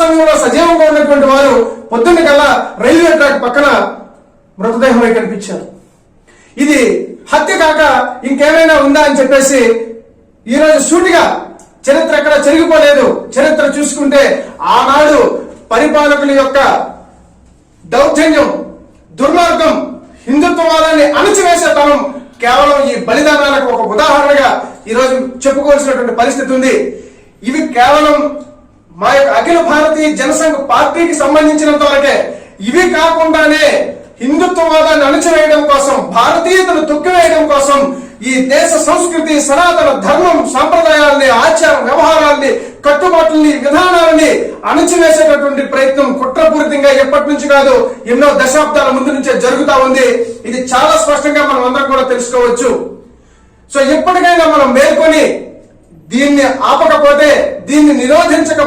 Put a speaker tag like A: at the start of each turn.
A: సమయంలో సజీవంగా ఉన్నటువంటి వారు పొద్దున్న కల్లా రైల్వే ట్రాక్ పక్కన మృతదేహమై కనిపించారు. ఇది హత్య కాక ఇంకేమైనా ఉందా అని చెప్పేసి ఈరోజు సూటిగా చరిత్ర ఎక్కడ చెరిగిపోలేదు. చరిత్ర చూసుకుంటే ఆనాడు పరిపాలకుల యొక్క దౌర్జన్యం, దుర్మార్గం, హిందుత్వవాదాన్ని అణచివేసే తనం కేవలం ఈ బలిదానాలకు ఒక ఉదాహరణగా ఈరోజు చెప్పుకోవాల్సినటువంటి పరిస్థితి ఉంది. ఇవి కేవలం మా యొక్క అఖిల భారతీయ జనసంఘ పార్టీకి సంబంధించినంత వరకే. ఇవి కాకుండానే హిందుత్వవాదాన్ని అణచివేయడం కోసం, భారతీయతను తొక్కివేయడం కోసం ఈ దేశ సంస్కృతి, సనాతన ధర్మం, సాంప్రదాయాల్ని, ఆచార వ్యవహారాల్ని, కట్టుబాట్లని, విధానాలని అణచివేసేటటువంటి ప్రయత్నం కుట్రపూరితంగా ఎప్పటి నుంచి కాదు, ఎన్నో దశాబ్దాల ముందు నుంచే జరుగుతా ఉంది. ఇది చాలా స్పష్టంగా మనం అందరం కూడా తెలుసుకోవచ్చు. సో ఎప్పటికైనా మనం మేల్కొని దీన్ని ఆపకపోతే, దీన్ని నిరోధించకపోతే